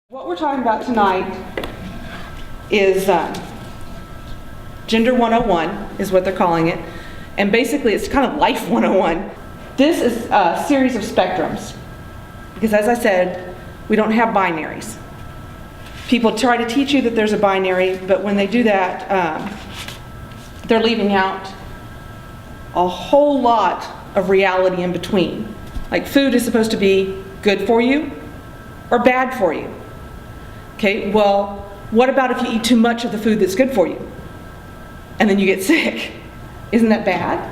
What we're talking about tonight is Gender 101 is what they're calling it. And basically it's kind of Life 101. This is a series of spectrums. Because as I said, we don't have binaries. People try to teach you that there's a binary, but when they do that, they're leaving out a whole lot of reality in between. Like food is supposed to be good for you or bad for you. Okay, well, what about if you eat too much of the food that's good for you? And then you get sick. Isn't that bad?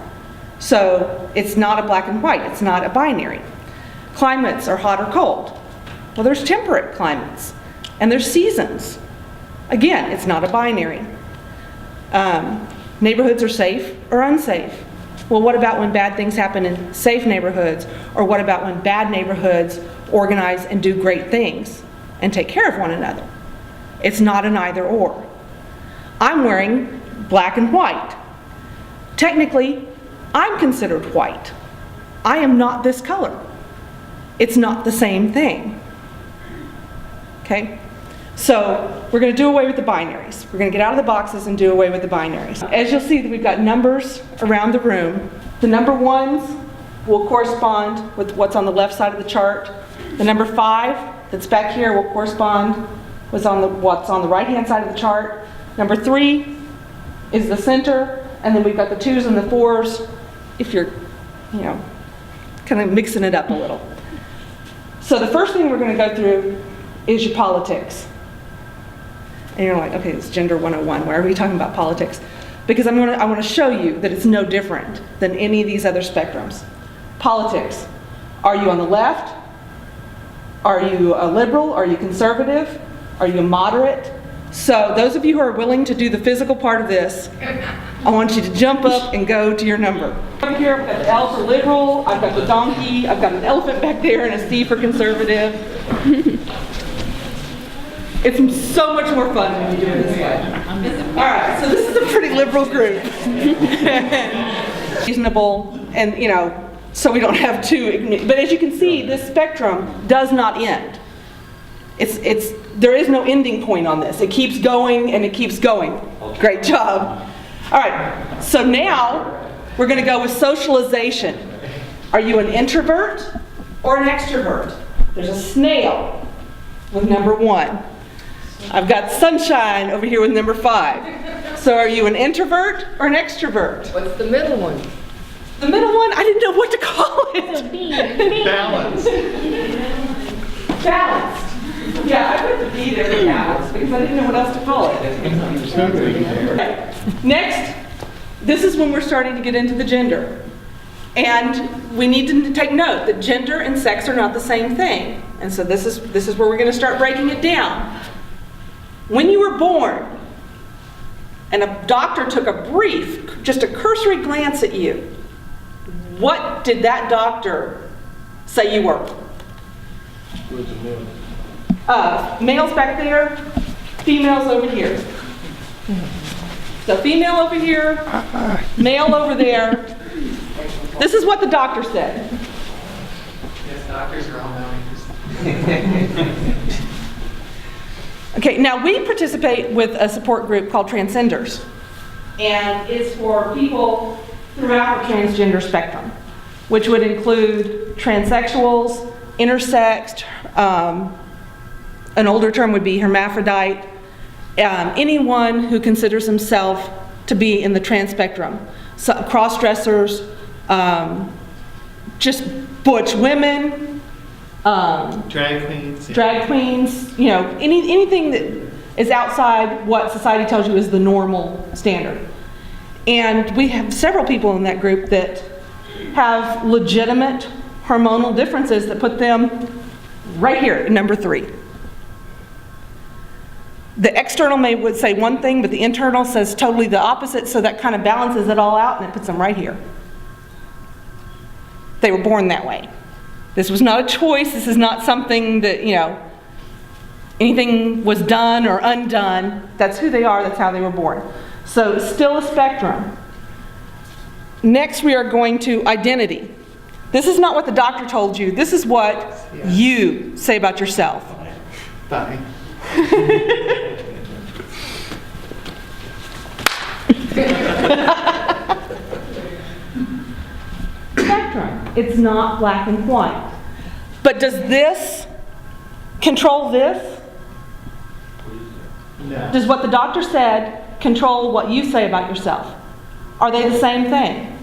So it's not a black and white, it's not a binary. Climates are hot or cold. Well, there's temperate climates, and there's seasons. Again, it's not a binary. Neighborhoods are safe or unsafe. Well, what about when bad things happen in safe neighborhoods? Or what about when bad neighborhoods organize and do great things and take care of one another? It's not an either or. I'm wearing black and white. Technically, I'm considered white. I am not this color. It's not the same thing. Okay? So we're going to do away with the binaries. We're going to get out of the boxes and do away with the binaries. As you'll see, we've got numbers around the room. The number ones will correspond with what's on the left side of the chart. The number 5 that's back here will correspond with what's on the right-hand side of the chart. Number 3 is the center, and then we've got the 2s and the 4s if you're, kind of mixing it up a little. So the first thing we're going to go through is your politics. And you're like, okay, it's Gender 101. Why are we talking about politics? Because I want to show you that it's no different than any of these other spectrums. Politics. Are you on the left? Are you a liberal? Are you conservative? Are you a moderate? So those of you who are willing to do the physical part of this, I want you to jump up and go to your number. Over here, I've got the L for liberal, I've got the donkey, I've got an elephant back there, and a C for conservative. It's so much more fun when you do it this way. All right, so this is a pretty liberal group. Reasonable, and so we don't have to. But as you can see, this spectrum does not end. There is no ending point on this. It keeps going and it keeps going. Great job. All right, so now we're going to go with socialization. Are you an introvert or an extrovert? There's a snail with number 1. I've got sunshine over here with number 5. So are you an introvert or an extrovert? What's the middle one? The middle one, I didn't know what to call it. Balance. Balanced. Yeah, I put the B there for balance because I didn't know what else to call it. Okay. Next, this is when we're starting to get into the gender. And we need to take note that gender and sex are not the same thing. And so this is where we're going to start breaking it down. When you were born, and a doctor took just a cursory glance at you, what did that doctor say you were? Males back there, females over here. So female over here, male over there. This is what the doctor said. Yes, doctors are all knowing. Okay, now we participate with a support group called Transcenders. And it's for people throughout the transgender spectrum, which would include transsexuals, intersex, an older term would be hermaphrodite, anyone who considers himself to be in the trans spectrum. So cross-dressers, just butch women, drag queens, anything that is outside what society tells you is the normal standard. And we have several people in that group that have legitimate hormonal differences that put them right here at number 3. The external would say one thing, but the internal says totally the opposite, so that kind of balances it all out and it puts them right here. They were born that way. This was not a choice. This is not something that, anything was done or undone. That's who they are. That's how they were born. So still a spectrum. Next, we are going to identity. This is not what the doctor told you. This is what you say about yourself. Funny. Spectrum. It's not black and white. But does this control this? No. Does what the doctor said control what you say about yourself? Are they the same thing?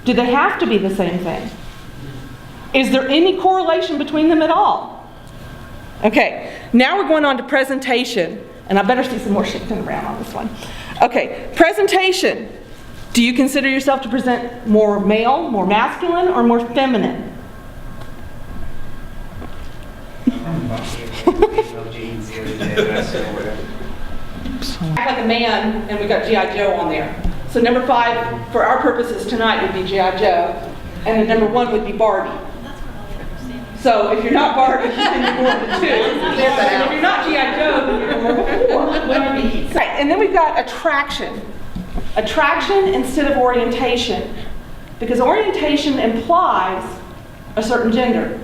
Do they have to be the same thing? Is there any correlation between them at all? Okay, now we're going on to presentation. And I better see some more shifting around on this one. Okay, presentation. Do you consider yourself to present more male, more masculine, or more feminine? Act like a man, and we got G.I. Joe on there. So number 5, for our purposes tonight, would be G.I. Joe, and then number 1 would be Barbie. So if you're not Barbie, then you're more of a 2. And if you're not G.I. Joe, then you're more of a 4. Right, and then we've got attraction. Attraction instead of orientation. Because orientation implies a certain gender.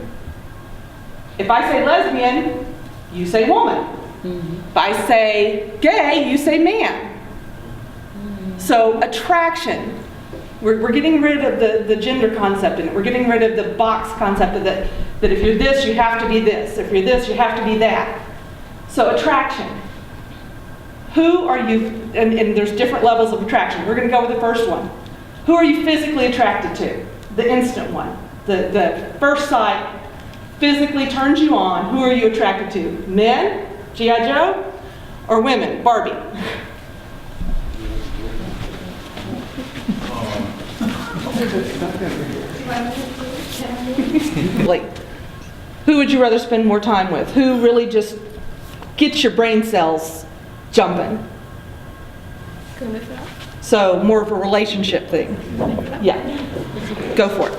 If I say lesbian, you say woman. If I say gay, you say man. So attraction. We're getting rid of the gender concept in it. We're getting rid of the box concept of that if you're this, you have to be this. If you're this, you have to be that. So attraction. Who are you, and there's different levels of attraction. We're going to go with the first one. Who are you physically attracted to? The instant one. The first sight physically turns you on. Who are you attracted to? Men, G.I. Joe, or women, Barbie? Like, who would you rather spend more time with? Who really just gets your brain cells jumping? So more of a relationship thing. Yeah, go for it.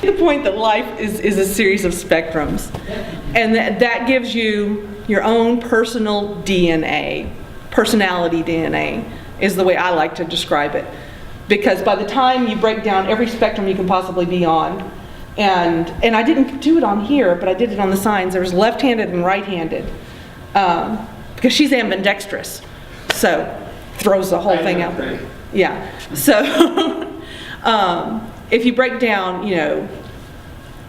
The point that life is a series of spectrums, and that gives you your own personal DNA, personality DNA is the way I like to describe it. Because by the time you break down every spectrum you can possibly be on, and I didn't do it on here, but I did it on the signs. There's left-handed and right-handed, because she's ambidextrous, so throws the whole thing out there. Yeah. So if you break down, you know,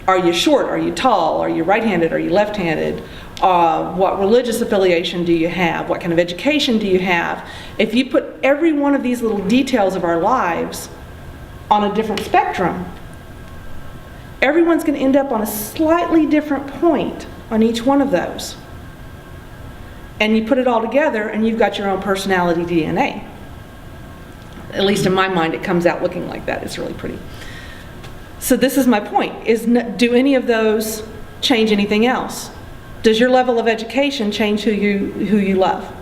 are you short? Are you tall? Are you right-handed? Are you left-handed? What religious affiliation do you have? What kind of education do you have? If you put every one of these little details of our lives on a different spectrum, everyone's going to end up on a slightly different point on each one of those. And you put it all together and you've got your own personality DNA. At least in my mind it comes out looking like that. It's really pretty. So this is my point, is do any of those change anything else? Does your level of education change who you love?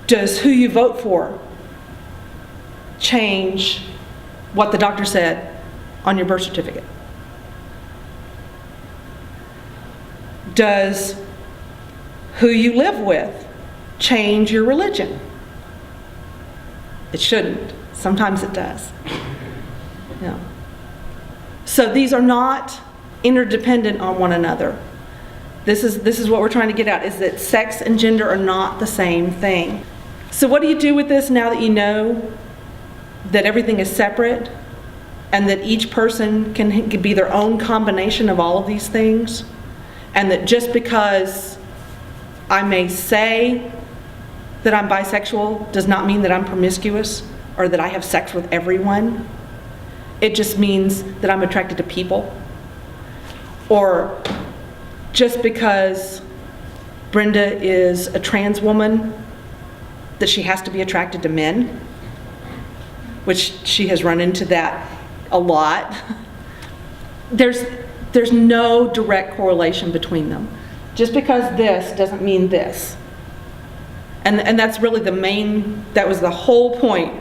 Does who you vote for change what the doctor said on your birth certificate? Does who you live with change your religion? It shouldn't. Sometimes it does. Yeah. So these are not interdependent on one another. This is what we're trying to get at, is that sex and gender are not the same thing. So what do you do with this now that you know that everything is separate and that each person can be their own combination of all of these things, and that just because I may say that I'm bisexual does not mean that I'm promiscuous or that I have sex with everyone. It just means that I'm attracted to people. Or just because Brenda is a trans woman, that she has to be attracted to men, which she has run into that a lot. There's no direct correlation between them. Just because this doesn't mean this. And that's really that was the whole point,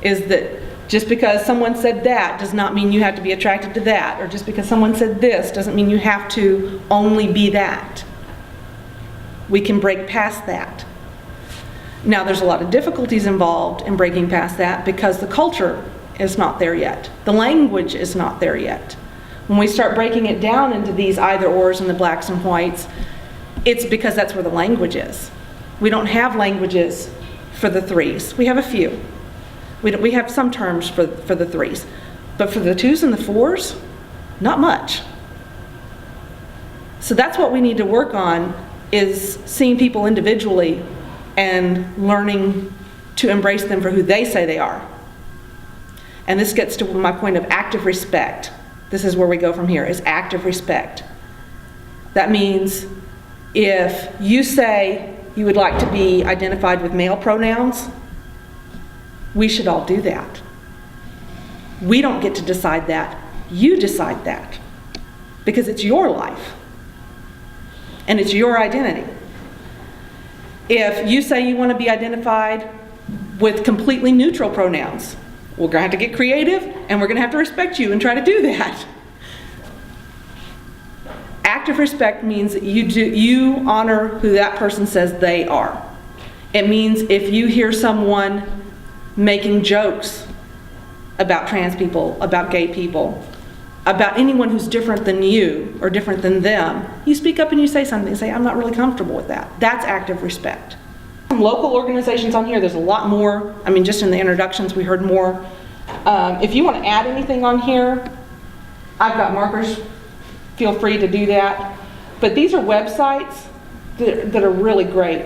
is that just because someone said that does not mean you have to be attracted to that, or just because someone said this doesn't mean you have to only be that. We can break past that. Now there's a lot of difficulties involved in breaking past that because the culture is not there yet. The language is not there yet. When we start breaking it down into these either-ors and the blacks and whites, it's because that's where the language is. We don't have languages for the threes. We have a few. We have some terms for the threes. But for the twos and the fours, not much. So that's what we need to work on, is seeing people individually and learning to embrace them for who they say they are. And this gets to my point of active respect. This is where we go from here, is active respect. That means if you say you would like to be identified with male pronouns, we should all do that. We don't get to decide that. You decide that. Because it's your life. And it's your identity. If you say you want to be identified with completely neutral pronouns, we're going to have to get creative, and we're going to have to respect you and try to do that. Active respect means that you honor who that person says they are. It means if you hear someone making jokes about trans people, about gay people, about anyone who's different than you or different than them, you speak up and you say something. Say, I'm not really comfortable with that. That's active respect. Some local organizations on here, there's a lot more. I mean, just in the introductions, we heard more. If you want to add anything on here, I've got markers. Feel free to do that. But these are websites that are really great.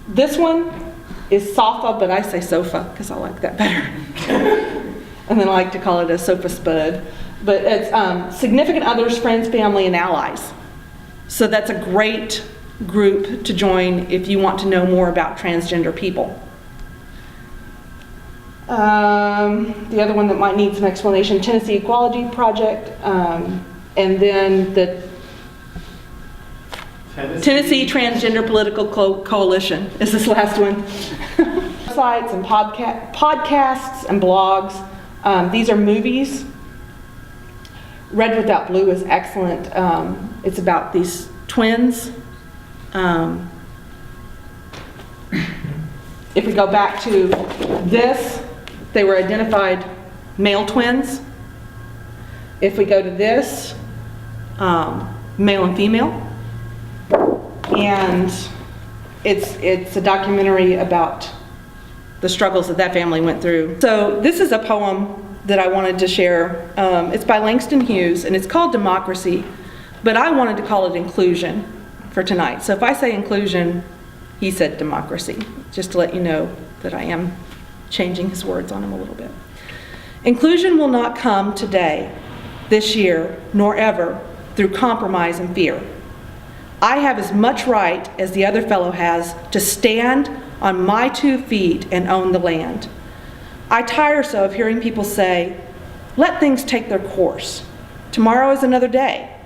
This one is SOFA, but I say sofa because I like that better. And then I like to call it a sofa spud. But it's significant others, friends, family, and allies. So that's a great group to join if you want to know more about transgender people. The other one that might need some explanation, Tennessee Equality Project, and then the Tennessee Transgender Political Coalition is this last one. Websites and podcasts and blogs. These are movies. Red Without Blue is excellent. It's about these twins. If we go back to this, they were identified male twins. If we go to this, male and female. And it's a documentary about the struggles that family went through. So this is a poem that I wanted to share. It's by Langston Hughes, and it's called Democracy, but I wanted to call it Inclusion for tonight. So if I say inclusion, he said democracy, just to let you know that I am changing his words on him a little bit. Inclusion will not come today, this year, nor ever through compromise and fear. I have as much right as the other fellow has to stand on my 2 feet and own the land. I tire so of hearing people say, let things take their course. Tomorrow is another day.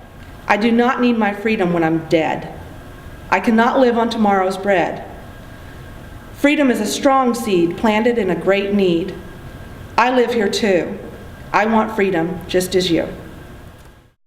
I do not need my freedom when I'm dead. I cannot live on tomorrow's bread. Freedom is a strong seed planted in a great need. I live here too. I want freedom just as you.